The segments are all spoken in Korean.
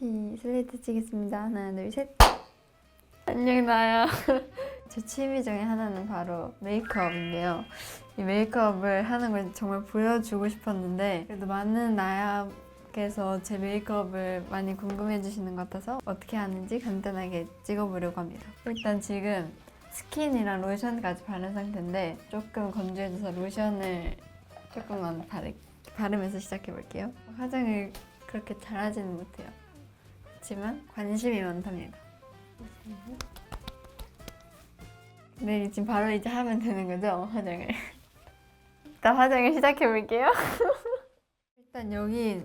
슬레이트 치겠습니다. 하나, 둘, 셋. 안녕, 나야. 제 취미 중에 하나는 바로 메이크업인데요. 이 메이크업을 하는 걸 정말 보여주고 싶었는데 그래도 많은 나야께서 제 메이크업을 많이 궁금해 주시는 것 같아서 어떻게 하는지 간단하게 찍어보려고 합니다. 일단 지금 스킨이랑 로션까지 바른 상태인데 조금 건조해져서 로션을 조금만 바르면서 시작해볼게요. 화장을 그렇게 잘하지는 못해요. 그렇지만 관심이 많답니다. 네, 지금 바로 이제 하면 되는 거죠? 화장을. 일단 화장을 시작해볼게요. 일단 여기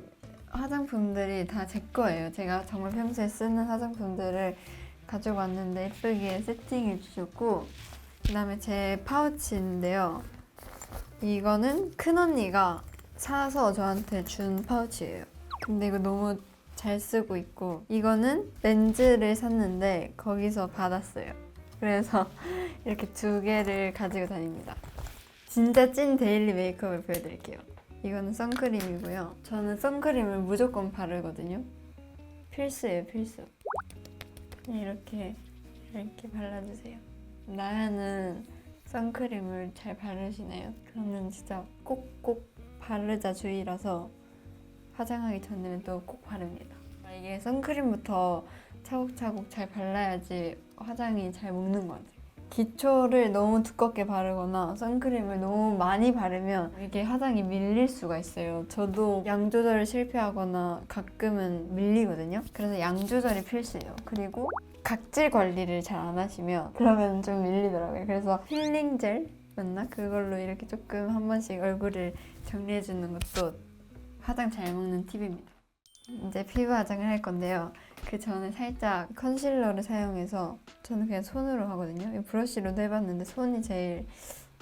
화장품들이 다 제 거예요. 제가 정말 평소에 쓰는 화장품들을 가지고 왔는데 예쁘게 세팅해 주셨고, 그 다음에 제 파우치인데요. 이거는 큰언니가 사서 저한테 준 파우치예요. 근데 이거 너무 잘 쓰고 있고, 이거는 렌즈를 샀는데 거기서 받았어요. 그래서 이렇게 두 개를 가지고 다닙니다. 진짜 찐 데일리 메이크업을 보여드릴게요. 이거는 선크림이고요. 저는 선크림을 무조건 바르거든요. 필수예요, 필수. 이렇게 발라주세요. 나야는 선크림을 잘 바르시나요? 저는 진짜 꼭꼭 바르자 주의라서 화장하기 전에는 또 꼭 바릅니다. 이게 선크림부터 차곡차곡 잘 발라야지 화장이 잘 먹는 것 같아요. 기초를 너무 두껍게 바르거나 선크림을 너무 많이 바르면 이게 화장이 밀릴 수가 있어요. 저도 양 조절을 실패하거나 가끔은 밀리거든요. 그래서 양 조절이 필수예요. 그리고 각질 관리를 잘 안 하시면 그러면 좀 밀리더라고요. 그래서 힐링 젤 맞나? 그걸로 이렇게 조금 한 번씩 얼굴을 정리해주는 것도 화장 잘 먹는 팁입니다. 이제 피부 화장을 할 건데요. 그 전에 살짝 컨실러를 사용해서 저는 그냥 손으로 하거든요. 브러쉬로도 해봤는데 손이 제일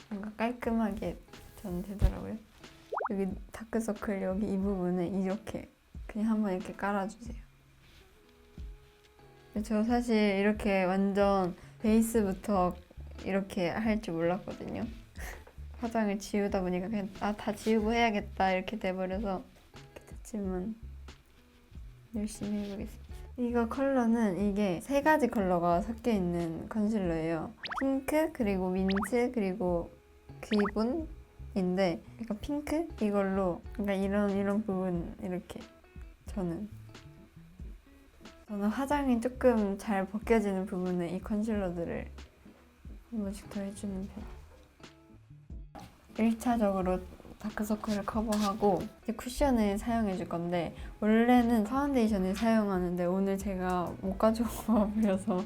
뭔가 깔끔하게 저는 되더라고요. 여기 다크서클 여기 이 부분에 이렇게 그냥 한번 이렇게 깔아주세요. 저 사실 이렇게 완전 베이스부터 이렇게 할 줄 몰랐거든요. 화장을 지우다 보니까 그냥 다 지우고 해야겠다 이렇게 돼버려서 이렇게 됐지만 열심히 해보겠습니다. 이거 컬러는 이게 세 가지 컬러가 섞여 있는 컨실러예요. 핑크, 그리고 민트, 그리고 기본인데 약간 핑크? 이걸로 그러니까 이런 부분 이렇게 저는 화장이 조금 잘 벗겨지는 부분에 이 컨실러들을 한 번씩 더 해주는 편. 1차적으로 다크서클을 커버하고 이제 쿠션을 사용해 줄 건데 원래는 파운데이션을 사용하는데 오늘 제가 못 가져와 버려서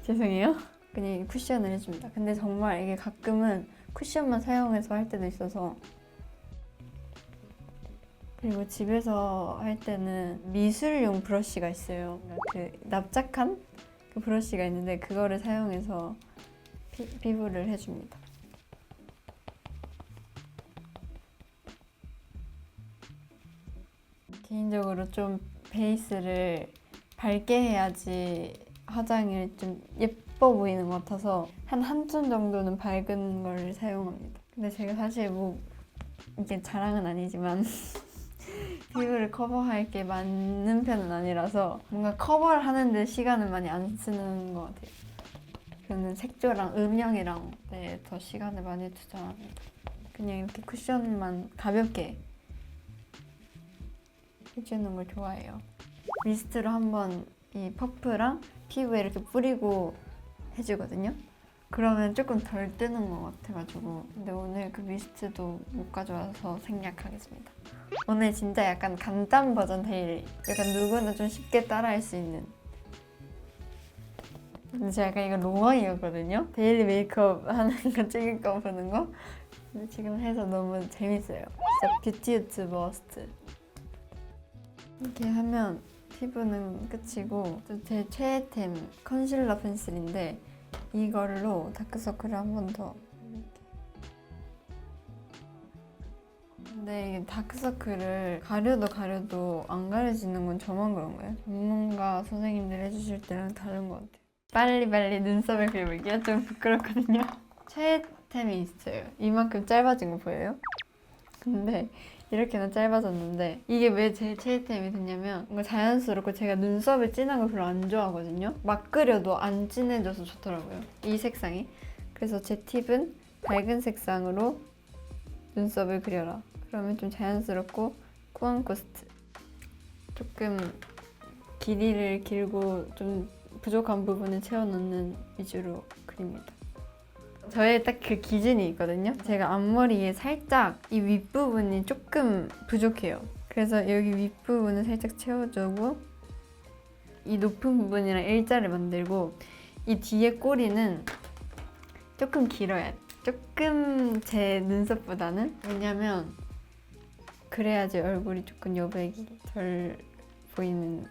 죄송해요. 그냥 쿠션을 해줍니다. 근데 정말 이게 가끔은 쿠션만 사용해서 할 때도 있어서 그리고 집에서 할 때는 미술용 브러쉬가 있어요. 그 납작한 그 브러쉬가 있는데 그거를 사용해서 피부를 해줍니다. 개인적으로 좀 베이스를 밝게 해야지 화장이 좀 예뻐 보이는 것 같아서 한 톤 정도는 밝은 걸 사용합니다. 근데 제가 사실 뭐 이게 자랑은 아니지만 피부를 커버할 게 많은 편은 아니라서 뭔가 커버를 하는데 시간을 많이 안 쓰는 것 같아요. 저는 색조랑 음영이랑 더 시간을 많이 투자합니다. 그냥 이렇게 쿠션만 가볍게 해주는 걸 좋아해요. 미스트로 한번 이 퍼프랑 피부에 이렇게 뿌리고 해주거든요. 그러면 조금 덜 뜨는 것 같아가지고 근데 오늘 그 미스트도 못 가져와서 생략하겠습니다. 오늘 진짜 약간 간단 버전 데일리 약간 누구나 좀 쉽게 따라할 수 있는 근데 제가 약간 이거 로망이었거든요. 데일리 메이크업 하는 거 찍을 거 보는 거 근데 지금 해서 너무 재밌어요. 진짜 뷰티 유튜버 머스트. 이렇게 하면 피부는 끝이고 또 제 최애템 컨실러 펜슬인데 이걸로 다크서클을 한 번 더 이렇게. 근데 이게 다크서클을 가려도 안 가려지는 건 저만 그런가요? 전문가 선생님들 해주실 때랑 다른 것 같아요. 빨리 눈썹을 그려볼게요. 좀 부끄럽거든요. 최애템이 있어요. 이만큼 짧아진 거 보여요? 근데 이렇게나 짧아졌는데 이게 왜 제 최애템이 됐냐면 뭔가 자연스럽고 제가 눈썹이 진한 걸 별로 안 좋아하거든요. 막 그려도 안 진해져서 좋더라고요. 이 색상이. 그래서 제 팁은 밝은 색상으로 눈썹을 그려라. 그러면 좀 자연스럽고 꾸안코스트. 조금 길이를 길고 좀 부족한 부분을 채워넣는 위주로 그립니다. 저의 딱 그 기준이 있거든요. 제가 앞머리에 살짝 이 윗부분이 조금 부족해요. 그래서 여기 윗부분을 살짝 채워주고 이 높은 부분이랑 일자를 만들고 이 뒤에 꼬리는 조금 길어야 돼. 조금 제 눈썹보다는. 왜냐면 그래야지 얼굴이 조금 여백이 덜 보이는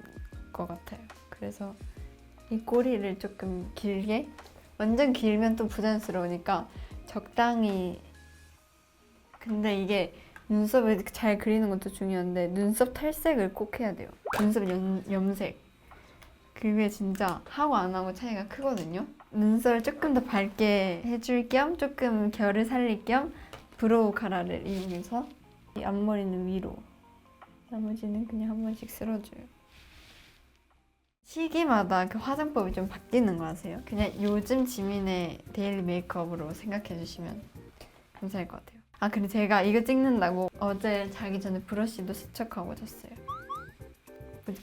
것 같아요. 그래서 이 꼬리를 조금 길게, 완전 길면 또 부자연스러우니까 적당히. 근데 이게 눈썹을 잘 그리는 것도 중요한데 눈썹 탈색을 꼭 해야 돼요. 눈썹 염색. 그게 진짜 하고 안 하고 차이가 크거든요. 눈썹을 조금 더 밝게 해줄 겸 조금 결을 살릴 겸 브로우 카라를 이용해서 이 앞머리는 위로, 나머지는 그냥 한 번씩 쓸어줘요. 시기마다 그 화장법이 좀 바뀌는 거 아세요? 그냥 요즘 지민의 데일리 메이크업으로 생각해 주시면 감사할 것 같아요. 아, 근데 제가 이거 찍는다고 어제 자기 전에 브러쉬도 세척하고 잤어요.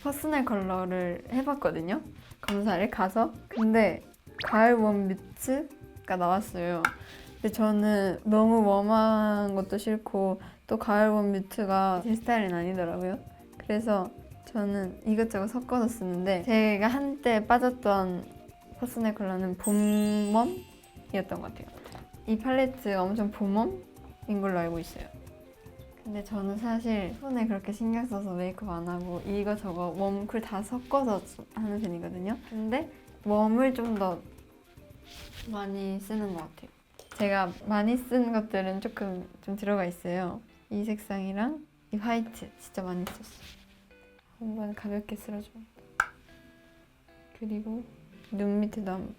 퍼스널 컬러를 해봤거든요. 검사를 가서. 근데 가을 웜 뮤트가 나왔어요. 근데 저는 너무 웜한 것도 싫고 또 가을 웜 뮤트가 제 스타일은 아니더라고요. 그래서 저는 이것저것 섞어서 쓰는데 제가 한때 빠졌던 퍼스널 컬러는 봄웜이었던 것 같아요. 이 팔레트가 엄청 봄웜인 걸로 알고 있어요. 근데 저는 사실 손에 그렇게 신경 써서 메이크업 안 하고 이거저거 웜쿨 다 섞어서 하는 편이거든요. 근데 웜을 좀 더 많이 쓰는 것 같아요. 제가 많이 쓴 것들은 조금 좀 들어가 있어요. 이 색상이랑 이 화이트 진짜 많이 썼어요. 한번 가볍게 쓸어줍니다. 그리고 눈 밑에도 한번.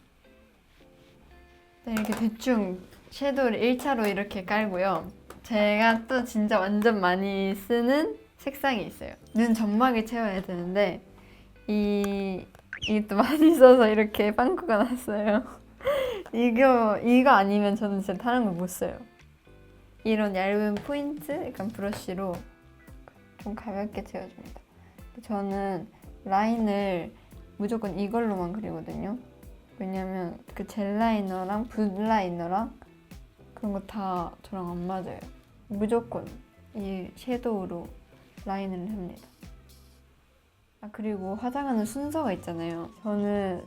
이렇게 대충 섀도우를 1차로 이렇게 깔고요. 제가 또 진짜 완전 많이 쓰는 색상이 있어요. 눈 점막을 채워야 되는데 이게 또 많이 써서 이렇게 빵꾸가 났어요. 이거 아니면 저는 진짜 다른 걸 못 써요. 이런 얇은 포인트 약간 브러쉬로 좀 가볍게 채워줍니다. 저는 라인을 무조건 이걸로만 그리거든요. 왜냐면 그 젤 라이너랑 붓 라이너랑 그런 거 다 저랑 안 맞아요. 무조건 이 섀도우로 라인을 합니다. 아, 그리고 화장하는 순서가 있잖아요. 저는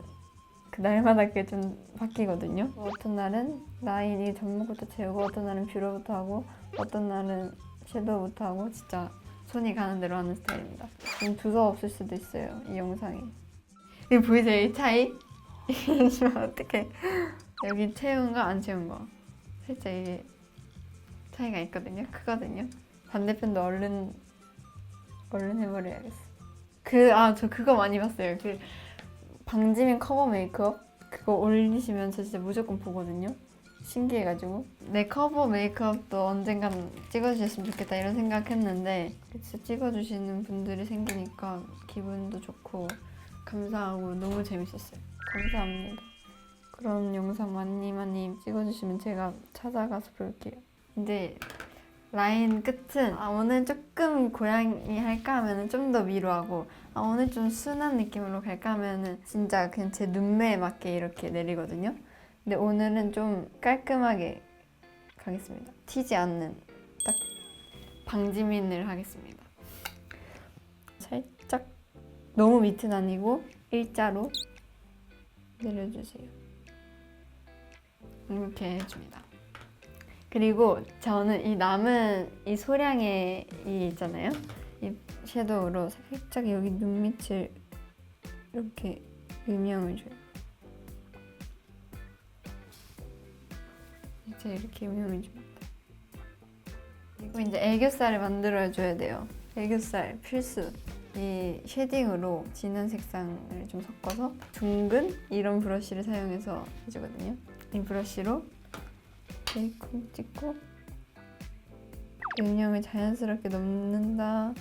그 날마다 그게 좀 바뀌거든요. 어떤 날은 라인이 점막부터 채우고 어떤 날은 뷰러부터 하고 어떤 날은 섀도우부터 하고 진짜 손이 가는 대로 하는 스타일입니다. 좀 두서없을 수도 있어요, 이 영상이. 이거 보이세요, 이 차이? 이러시면 어떡해. 여기 채운 거 안 채운 거 살짝 이게 차이가 있거든요. 크거든요. 반대편도 얼른 해버려야겠어. 저 그거 많이 봤어요. 그 방지민 커버 메이크업 그거 올리시면 저 진짜 무조건 보거든요. 신기해가지고 내 커버 메이크업도 언젠간 찍어주셨으면 좋겠다 이런 생각했는데 진짜 찍어주시는 분들이 생기니까 기분도 좋고 감사하고 너무 재밌었어요. 감사합니다. 그런 영상 많이 찍어주시면 제가 찾아가서 볼게요. 근데 라인 끝은 오늘 조금 고양이 할까 하면 좀 더 위로 하고 오늘 좀 순한 느낌으로 갈까 하면 진짜 그냥 제 눈매에 맞게 이렇게 내리거든요. 근데 오늘은 좀 깔끔하게 가겠습니다. 튀지 않는 딱 방지민을 하겠습니다. 살짝 너무 밑은 아니고 일자로 내려주세요. 이렇게 해줍니다. 그리고 저는 이 남은 이 소량의 이 있잖아요. 이 섀도우로 살짝 여기 눈 밑을 이렇게 음영을 줘요. 이제 이렇게 음영을 줍니다. 그리고 이제 애교살을 만들어줘야 돼요. 애교살 필수. 이 쉐딩으로 진한 색상을 좀 섞어서 둥근 이런 브러쉬를 사용해서 해주거든요. 이 브러쉬로 이렇게 쿵 찍고 음영을 자연스럽게 넣는다.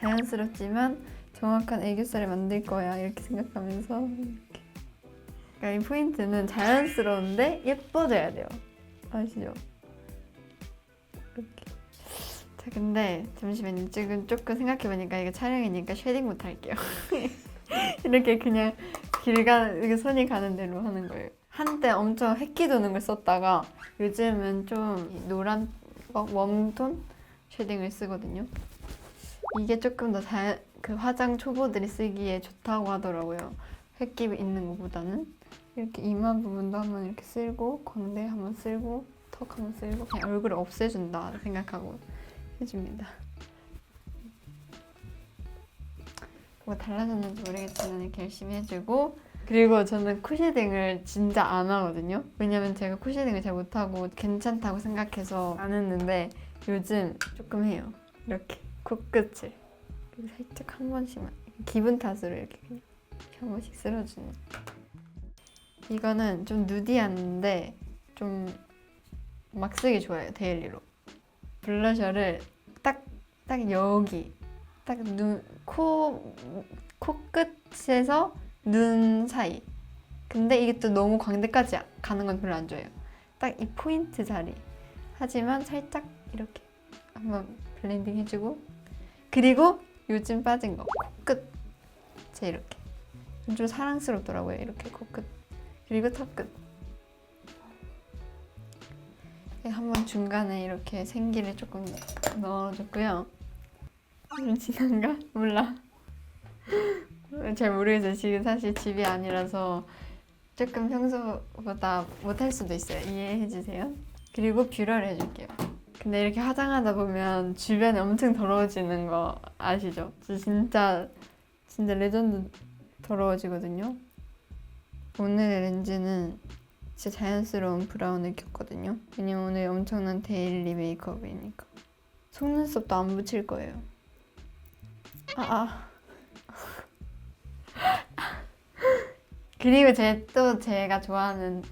자연스럽지만 정확한 애교살을 만들 거야. 이렇게 생각하면서 이렇게. 그러니까 이 포인트는 자연스러운데 예뻐져야 돼요. 아시죠? 이렇게. 자, 근데 잠시만요. 지금 조금 생각해보니까 이거 촬영이니까 쉐딩부터 할게요. 이렇게 그냥 이렇게 손이 가는 대로 하는 거예요. 한때 엄청 획기 도는 걸 썼다가 요즘은 좀 노란 웜톤 쉐딩을 쓰거든요. 이게 조금 더 그 화장 초보들이 쓰기에 좋다고 하더라고요. 획기 있는 것보다는. 이렇게 이마 부분도 한번 이렇게 쓸고 광대 한번 쓸고 턱 한번 쓸고 그냥 얼굴을 없애준다 생각하고 해줍니다. 뭐 달라졌는지 모르겠지만 이렇게 열심히 해주고, 그리고 저는 코 쉐딩을 진짜 안 하거든요. 왜냐면 제가 코 쉐딩을 잘 못하고 괜찮다고 생각해서 안 했는데 요즘 조금 해요. 이렇게 코끝을 살짝 한 번씩만 기분 탓으로 이렇게 그냥 한 번씩 쓸어주는. 이거는 좀 누디한데 좀 막 쓰기 좋아요. 데일리로. 블러셔를 딱 여기 딱 코끝에서 눈 사이. 근데 이게 또 너무 광대까지 가는 건 별로 안 좋아해요. 딱 이 포인트 자리. 하지만 살짝 이렇게 한번 블렌딩 해주고, 그리고 요즘 빠진 거 코끝. 제 이렇게 좀 사랑스럽더라고요. 이렇게 코끝. 그리고 턱끝. 한번 중간에 이렇게 생기를 조금 넣어줬고요. 좀 진한가? 몰라. 잘 모르겠어요. 지금 사실 집이 아니라서 조금 평소보다 못할 수도 있어요. 이해해주세요. 그리고 뷰러를 해줄게요. 근데 이렇게 화장하다 보면 주변에 엄청 더러워지는 거 아시죠? 진짜 레전드 더러워지거든요. 오늘의 렌즈는 진짜 자연스러운 브라운을 켰거든요. 왜냐면 오늘 엄청난 데일리 메이크업이니까. 속눈썹도 안 붙일 거예요. 그리고 제가 좋아하는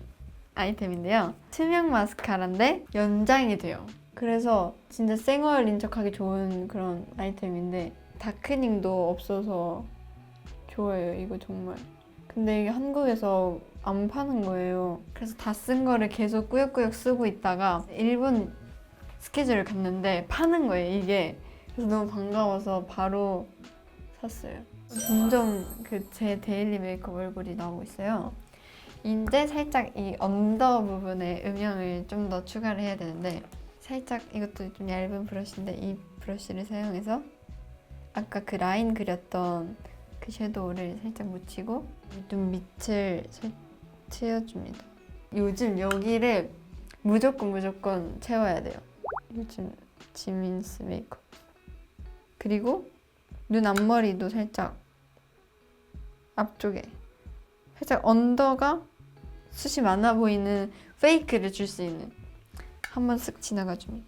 아이템인데요. 투명 마스카라인데 연장이 돼요. 그래서 진짜 쌩얼인 척하기 좋은 그런 아이템인데 다크닝도 없어서 좋아요. 이거 정말. 근데 이게 한국에서 안 파는 거예요. 그래서 다 쓴 거를 계속 꾸역꾸역 쓰고 있다가 일본 스케줄을 갔는데 파는 거예요, 이게. 그래서 너무 반가워서 바로 샀어요. 점점 제 데일리 메이크업 얼굴이 나오고 있어요. 이제 살짝 이 언더 부분에 음영을 좀 더 추가를 해야 되는데, 살짝 이것도 좀 얇은 브러쉬인데 이 브러쉬를 사용해서 아까 그 라인 그렸던 그 섀도우를 살짝 묻히고 눈 밑을 채워줍니다. 요즘 여기를 무조건 채워야 돼요. 요즘 지민스 메이크업. 그리고 눈 앞머리도 살짝 앞쪽에 살짝 언더가 숱이 많아 보이는 페이크를 줄 수 있는, 한번 쓱 지나가줍니다.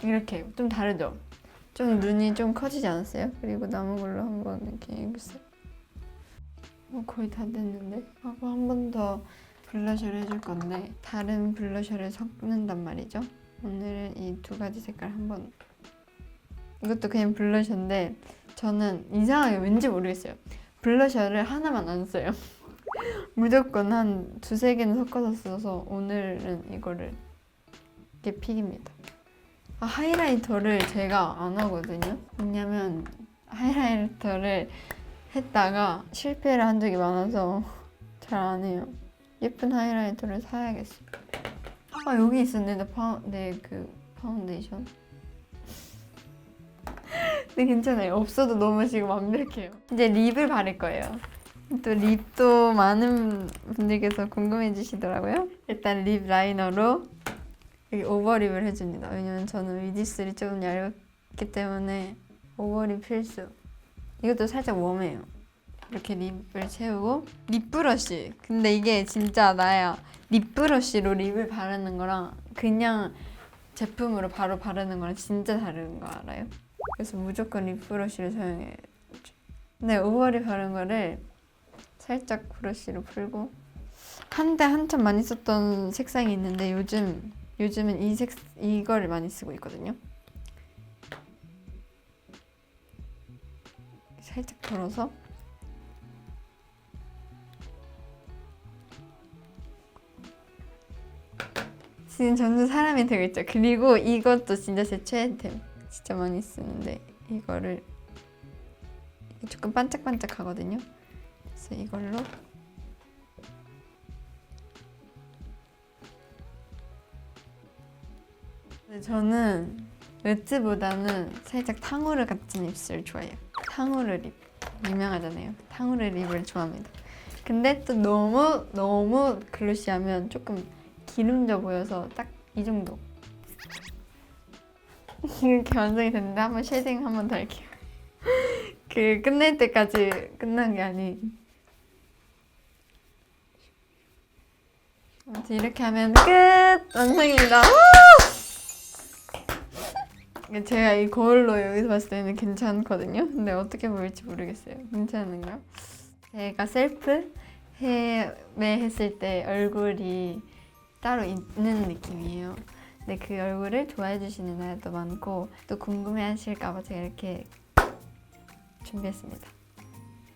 이렇게 좀 다르죠? 좀 눈이 좀 커지지 않았어요? 그리고 남은 걸로 한번 이렇게 해보세요. 거의 다 됐는데? 하고 한 번 더 블러셔를 해줄 건데 다른 블러셔를 섞는단 말이죠. 오늘은 이 두 가지 색깔 한번. 이것도 그냥 블러셔인데 저는 이상하게 왠지 모르겠어요. 블러셔를 하나만 안 써요. 무조건 한 두세 개는 섞어서 써서 오늘은 이거를 이렇게 픽입니다. 하이라이터를 제가 안 하거든요. 왜냐면 하이라이터를 했다가 실패를 한 적이 많아서 잘 안 해요. 예쁜 하이라이터를 사야겠어요. 여기 있었네. 그 파운데이션. 근데 괜찮아요. 없어도 너무 지금 완벽해요. 이제 립을 바를 거예요. 또 립도 많은 분들께서 궁금해 주시더라고요. 일단 립 라이너로 여기 오버립을 해줍니다. 왜냐면 저는 위디슬이 조금 얇기 때문에 오버립 필수. 이것도 살짝 웜해요. 이렇게 립을 채우고 립 브러쉬. 근데 이게 진짜 나야. 립 브러쉬로 립을 바르는 거랑 그냥 제품으로 바로 바르는 거랑 진짜 다른 거 알아요? 그래서 무조건 립 브러쉬를 사용해요. 네, 오버립 바른 거를 살짝 브러쉬로 풀고 한때 한참 많이 썼던 색상이 있는데 요즘 요즘은 이거를 많이 쓰고 있거든요. 살짝 덜어서 지금 점점 사람이 되고 있죠. 그리고 이것도 진짜 제 최애템. 진짜 많이 쓰는데 이거를 조금 반짝반짝하거든요. 그래서 이걸로 저는 웨트보다는 살짝 탕후루 같은 입술 좋아해요. 탕후루 립 유명하잖아요. 탕후루 립을 좋아합니다. 근데 또 너무 글로시하면 조금 기름져 보여서 딱 이 정도. 이렇게 완성이 됐는데 한번 쉐딩 한번 더 할게요. 그 끝낼 때까지 끝난 게 아니. 아무튼 이렇게 하면 끝! 완성입니다. 제가 이 거울로 여기서 봤을 때는 괜찮거든요. 근데 어떻게 보일지 모르겠어요. 괜찮은가? 제가 셀프 헤매 했을 때 얼굴이 따로 있는 느낌이에요. 근데 그 얼굴을 좋아해 주시는 날도 많고 또 궁금해 하실까봐 제가 이렇게 준비했습니다.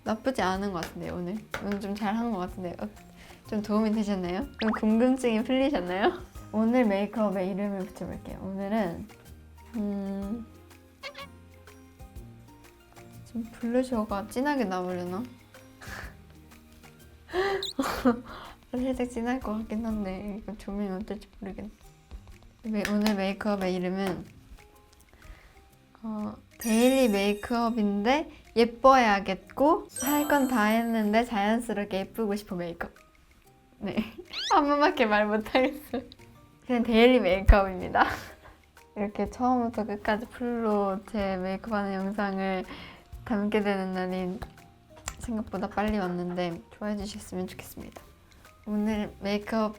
나쁘지 않은 것 같은데요, 오늘 좀 잘한 것 같은데요. 좀 도움이 되셨나요? 좀 궁금증이 풀리셨나요? 오늘 메이크업에 이름을 붙여볼게요. 오늘은 좀 블러셔가 진하게 나오려나? 살짝 진할 것 같긴 한데 이거 조명이 어떨지 모르겠네. 오늘 메이크업의 이름은 데일리 메이크업인데 예뻐야겠고 할 건 다 했는데 자연스럽게 예쁘고 싶어 메이크업. 네, 한 번밖에 말 못하겠어요. 그냥 데일리 메이크업입니다. 이렇게 처음부터 끝까지 풀로 제 메이크업하는 영상을 담게 되는 날이 생각보다 빨리 왔는데 좋아해 주셨으면 좋겠습니다. 오늘 메이크업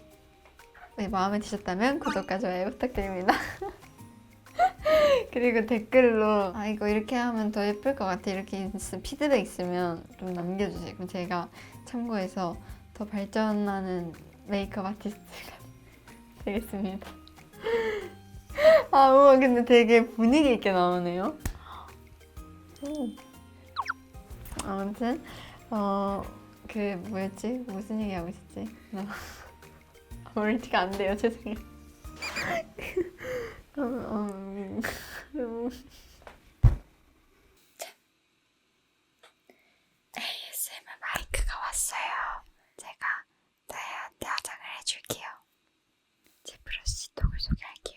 마음에 드셨다면 구독과 좋아요 부탁드립니다. 그리고 댓글로 이거 이렇게 하면 더 예쁠 것 같아 이렇게 피드백 있으면 좀 남겨주세요. 그럼 제가 참고해서 더 발전하는 메이크업 아티스트가 되겠습니다. 우와 근데 되게 분위기 있게 나오네요. 아무튼 그 뭐였지? 무슨 얘기 하고 있었지? 멀티가 안 돼요. 죄송해요. ASMR 마이크가 왔어요. 제가 다이한테 화장을 해줄게요. 제 브러쉬 톡을 소개할게요.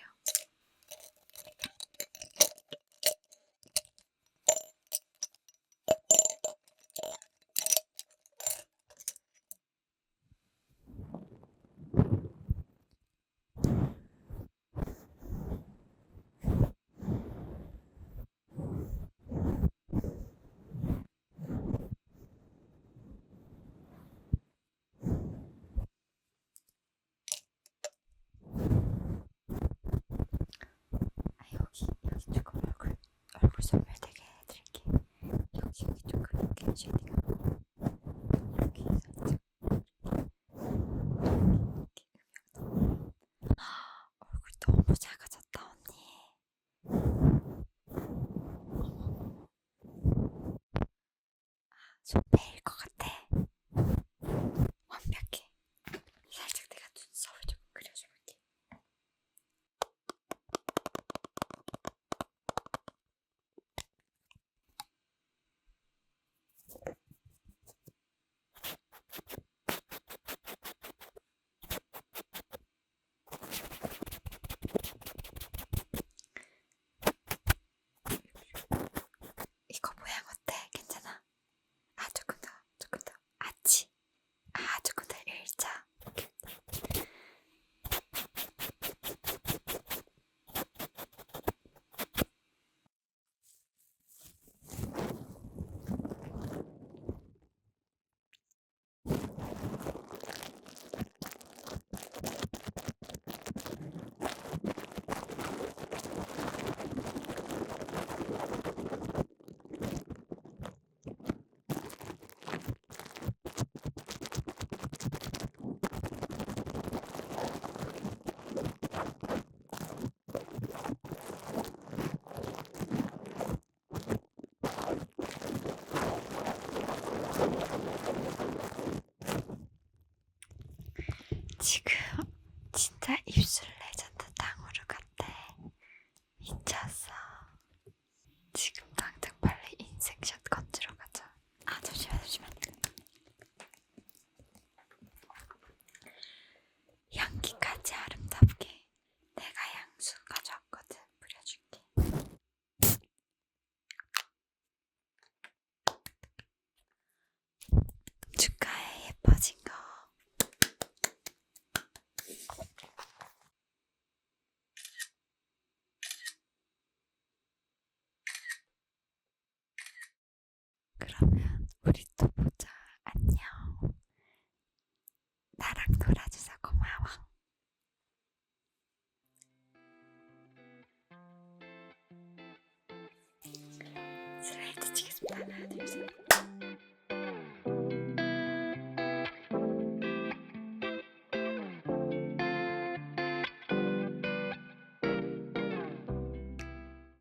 여기 조금 얼굴 소멸되게 해드릴게요. 여기 조금 이렇게 쉐딩하고 여기 살짝 얼굴이 너무 작아졌다 언니. 손 베일 것 같아. 완벽해. 살짝 내가 눈썹을 좀 그려줄게. 이거 모양 어때? 괜찮아? 조금 더 그러면 우리 또 보자. 안녕. 나랑 놀아줘서 고마워. 슬라이드 치겠습니다. 하나, 둘, 셋.